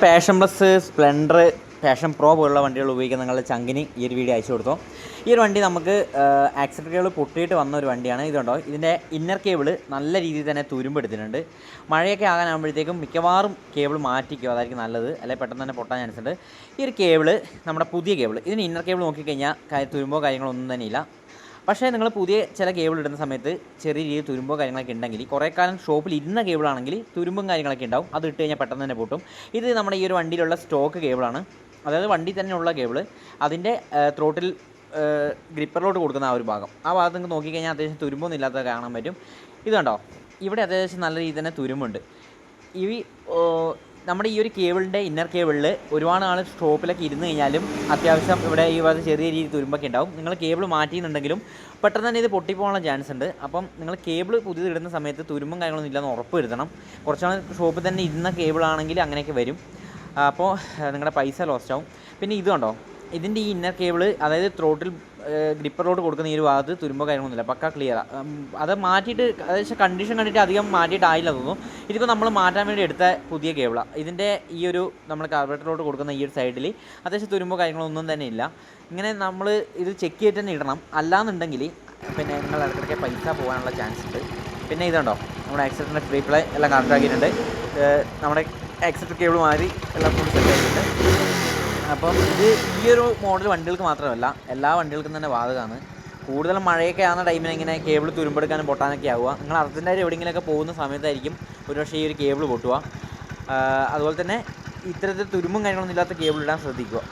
Passion Plus, Splendor, Passion Pro പോലുള്ള വണ്ടികൾ ഉപയോഗിക്കുന്ന നിങ്ങളുടെ ചങ്കിന് ഈ ഒരു വീഡിയോ അയച്ചു കൊടുത്തു. ഈ ഒരു വണ്ടി നമുക്ക് ആക്സിലറേറ്റർ കേബിൾ പൊട്ടിയിട്ട് വന്ന ഒരു വണ്ടിയാണ്. ഇതുണ്ടോ, ഇതിൻ്റെ ഇന്നർ കേബിൾ നല്ല രീതിയിൽ തന്നെ തുരുമ്പെടുത്തിട്ടുണ്ട്. മഴയൊക്കെ ആകാനാകുമ്പോഴത്തേക്കും മിക്കവാറും കേബിൾ മാറ്റിക്കോ, അതായിരിക്കും നല്ലത്, അല്ലെങ്കിൽ പെട്ടെന്ന് തന്നെ പൊട്ടാൻ ചാൻസ് ഉണ്ട്. ഈ ഒരു കേബിൾ നമ്മുടെ പുതിയ കേബിൾ, ഇതിന് ഇന്നർ കേബിൾ നോക്കിക്കഴിഞ്ഞാൽ തുരുമ്പോ കാര്യങ്ങളോ ഒന്നും തന്നെ ഇല്ല. പക്ഷേ നിങ്ങൾ പുതിയ ചില കേബിൾ ഇടുന്ന സമയത്ത് ചെറിയ രീതിയിൽ തുരുമ്പോ കാര്യങ്ങളൊക്കെ ഉണ്ടെങ്കിൽ, കുറേ കാലം ഷോപ്പിൽ ഇരുന്ന കേബിളാണെങ്കിൽ തുരുമ്പും കാര്യങ്ങളൊക്കെ ഉണ്ടാവും. അത് ഇട്ട് കഴിഞ്ഞാൽ പെട്ടെന്ന് തന്നെ പൊട്ടും. ഇത് നമ്മുടെ ഈ ഒരു വണ്ടിയിലുള്ള സ്റ്റോക്ക് കേബിളാണ്, അതായത് വണ്ടി തന്നെയുള്ള കേബിൾ. അതിൻ്റെ ത്രോട്ടിൽ ഗ്രിപ്പറിലോട്ട് കൊടുക്കുന്ന ആ ഒരു ഭാഗം, ആ ഭാഗത്ത് നിങ്ങൾക്ക് നോക്കിക്കഴിഞ്ഞാൽ അത്യാവശ്യം തുരുമ്പൊന്നും ഇല്ലാത്ത കാണാൻ പറ്റും. ഇത് കണ്ടോ, ഇവിടെ അത്യാവശ്യം നല്ല രീതിയിൽ തന്നെ തുരുമ്പുണ്ട്. ഈ നമ്മുടെ ഈ ഒരു കേബിളിൻ്റെ ഇന്നർ കേബിളിൽ ഒരുപാട് നാൾ സ്റ്റോപ്പിലൊക്കെ ഇരുന്ന് കഴിഞ്ഞാലും അത്യാവശ്യം ഇവിടെ ഈ ഭാഗത്ത് ചെറിയ രീതിയിൽ തുരുമ്പൊക്കെ ഉണ്ടാവും. നിങ്ങൾ കേബിൾ മാറ്റിയിട്ടുണ്ടെങ്കിലും പെട്ടെന്ന് തന്നെ ഇത് പൊട്ടിപ്പോകാനുള്ള ചാൻസ് ഉണ്ട്. അപ്പം നിങ്ങൾ കേബിൾ പുതിയത് ഇടുന്ന സമയത്ത് തുരുമ്പും കാര്യങ്ങളൊന്നും ഇല്ലെന്ന് ഉറപ്പ് വരുത്തണം. കുറച്ചാൾ ഷോപ്പിൽ തന്നെ ഇരുന്ന കേബിളാണെങ്കിൽ അങ്ങനെയൊക്കെ വരും. അപ്പോൾ നിങ്ങളുടെ പൈസ ലോസ്റ്റ് ആവും. പിന്നെ ഇത് കണ്ടോ, ഇതിൻ്റെ ഈ ഇന്നർ കേബിൾ, അതായത് ത്രോട്ടിൽ ഗ്രിപ്പറിലോട്ട് കൊടുക്കുന്ന ഈ ഒരു ഭാഗത്ത് തുരുമ്പോ കാര്യങ്ങളൊന്നുമില്ല, പക്ക ക്ലിയറാണ്. അത് മാറ്റിയിട്ട് അതായത് കണ്ടീഷൻ കണ്ടിട്ട് അധികം മാറ്റിയിട്ടായില്ല തോന്നുന്നു. ഇതിപ്പോൾ നമ്മൾ മാറ്റാൻ വേണ്ടി എടുത്ത പുതിയ കേബിളാണ്. ഇതിൻ്റെ ഈ ഒരു നമ്മൾ കാർബറേറ്ററിലോട്ട് കൊടുക്കുന്ന ഈ ഒരു സൈഡിൽ അത്യാവശ്യം തുരുമ്പോ കാര്യങ്ങളൊന്നും തന്നെ ഇല്ല. ഇങ്ങനെ നമ്മൾ ഇത് ചെക്ക് ചെയ്തിട്ട് തന്നെ ഇടണം, അല്ലാന്നുണ്ടെങ്കിൽ പിന്നെ നിങ്ങൾ ഇടയ്ക്കിടയ്ക്ക് പൈസ പോകാനുള്ള ചാൻസ് ഉണ്ട്. പിന്നെ ഇതുണ്ടോ, നമ്മുടെ ആക്സിഡൻറ്റിൻ്റെ ഫ്രീ പ്ലേ എല്ലാം കണക്ട് ആക്കിയിട്ടുണ്ട്. നമ്മുടെ ആക്സിഡൻറ്റ് കേബിൾ മാറി എല്ലാം ഫുൾ സെറ്റ് ആയിട്ടുണ്ട്. അപ്പം ഇത് ഈ ഒരു മോഡൽ വണ്ടികൾക്ക് മാത്രമല്ല, എല്ലാ വണ്ടികൾക്കും തന്നെ ബാധകമാണ്. കൂടുതലും മഴയൊക്കെ ആകുന്ന ടൈമിൽ ഇങ്ങനെ കേബിൾ തുരുമ്പെടുക്കാനും പൊട്ടാനൊക്കെ ആവുക. നിങ്ങൾ അർജൻറ്റായിട്ട് എവിടെയെങ്കിലുമൊക്കെ പോകുന്ന സമയത്തായിരിക്കും ഒരുപക്ഷേ ഈ ഒരു കേബിൾ പൊട്ടുക. അതുപോലെ തന്നെ ഇത്തരത്തിൽ തുരുമ്പും കാര്യങ്ങളൊന്നും ഇല്ലാത്ത കേബിൾ ഇടാൻ ശ്രദ്ധിക്കുക.